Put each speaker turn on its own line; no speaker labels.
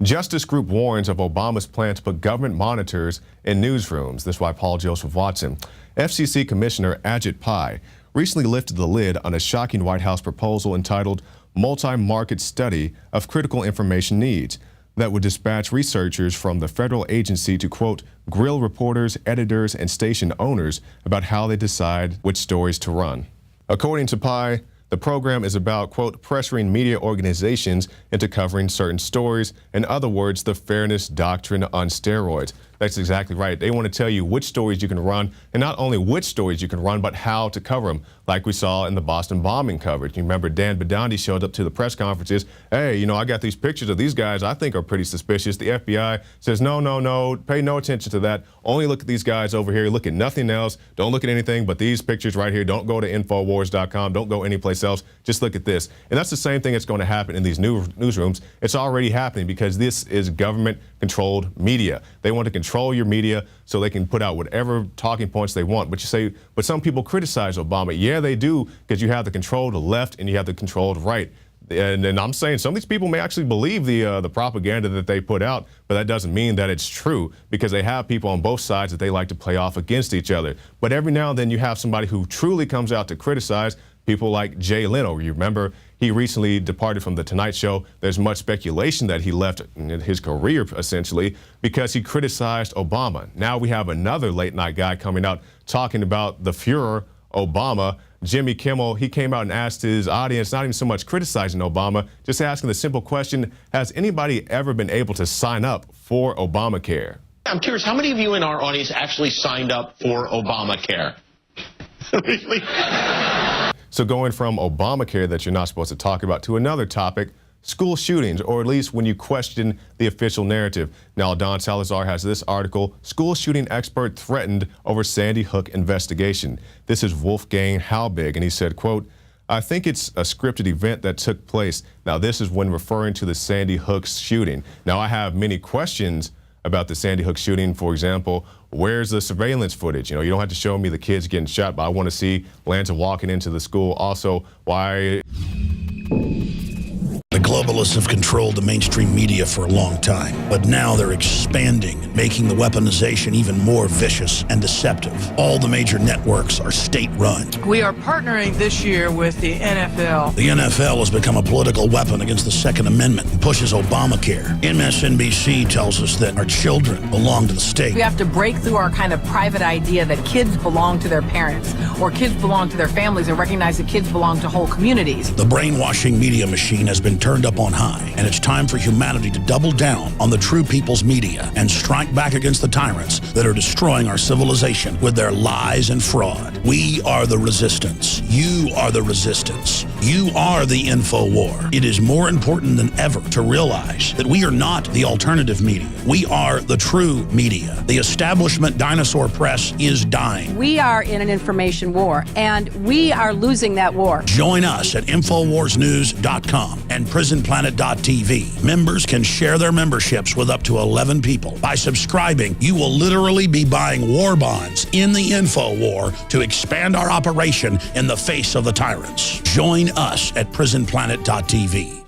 Justice Group warns of Obama's plan to put government monitors in newsrooms. This is why Paul Joseph Watson. FCC Commissioner Ajit Pai recently lifted the lid on a shocking White House proposal entitled Multi-Market Study of Critical Information Needs that would dispatch researchers from the federal agency to, quote, grill reporters, editors, and station owners about how they decide which stories to run. According to Pai, the program is about, quote, pressuring media organizations into covering certain stories. In other words, the fairness doctrine on steroids. That's exactly right. They want to tell you which stories you can run, and not only which stories you can run, but how to cover them, like we saw in the Boston bombing coverage. You remember Dan Bidandi showed up to the press conferences. Hey, I got these pictures of these guys I think are pretty suspicious. The FBI says, no, pay no attention to that. Only look at these guys over here. Look at nothing else. Don't look at anything but these pictures right here. Don't go to Infowars.com. Don't go anyplace else. Just look at this. And that's the same thing that's going to happen in these newsrooms. It's already happening because this is government-controlled media. They want to control your media so they can put out whatever talking points they want. But you say, but some people criticize Obama. Yeah, they do, because you have the controlled left and you have the controlled right. And I'm saying some of these people may actually believe the propaganda that they put out, but that doesn't mean that it's true, because they have people on both sides that they like to play off against each other. But every now and then you have somebody who truly comes out to criticize, people like Jay Leno. You remember he recently departed from The Tonight Show. There's much speculation that he left his career, essentially, because he criticized Obama. Now we have another late night guy coming out talking about the Fuhrer, Obama. Jimmy Kimmel, he came out and asked his audience, not even so much criticizing Obama, just asking the simple question, has anybody ever been able to sign up for Obamacare?
I'm curious, how many of you in our audience actually signed up for Obamacare? Really?
So going from Obamacare that you're not supposed to talk about to another topic, school shootings, or at least when you question the official narrative. Now, Don Salazar has this article, School Shooting Expert Threatened Over Sandy Hook Investigation. This is Wolfgang Halbig, and he said, quote, I think it's a scripted event that took place. Now, this is when referring to the Sandy Hook shooting. Now, I have many questions about the Sandy Hook shooting. For example, where's the surveillance footage? You don't have to show me the kids getting shot, but I want to see Lanza walking into the school. Also, why...
The globalists have controlled the mainstream media for a long time, but now they're expanding, making the weaponization even more vicious and deceptive. All the major networks are state-run.
We are partnering this year with the NFL.
The NFL has become a political weapon against the Second Amendment and pushes Obamacare. MSNBC tells us that our children belong to the state.
We have to break through our kind of private idea that kids belong to their parents or kids belong to their families and recognize that kids belong to whole communities.
The brainwashing media machine has been turned up on high, and it's time for humanity to double down on the true people's media and strike back against the tyrants that are destroying our civilization with their lies and fraud. We are the resistance. You are the resistance. You are the info war. It is more important than ever to realize that we are not the alternative media. We are the true media. The establishment dinosaur press is dying.
We are in an information war, and we are losing that war.
Join us at InfoWarsNews.com and PrisonPlanet.tv. Members can share their memberships with up to 11 people. By subscribing, you will literally be buying war bonds in the info war to expand our operation in the face of the tyrants. Join us at PrisonPlanet.tv.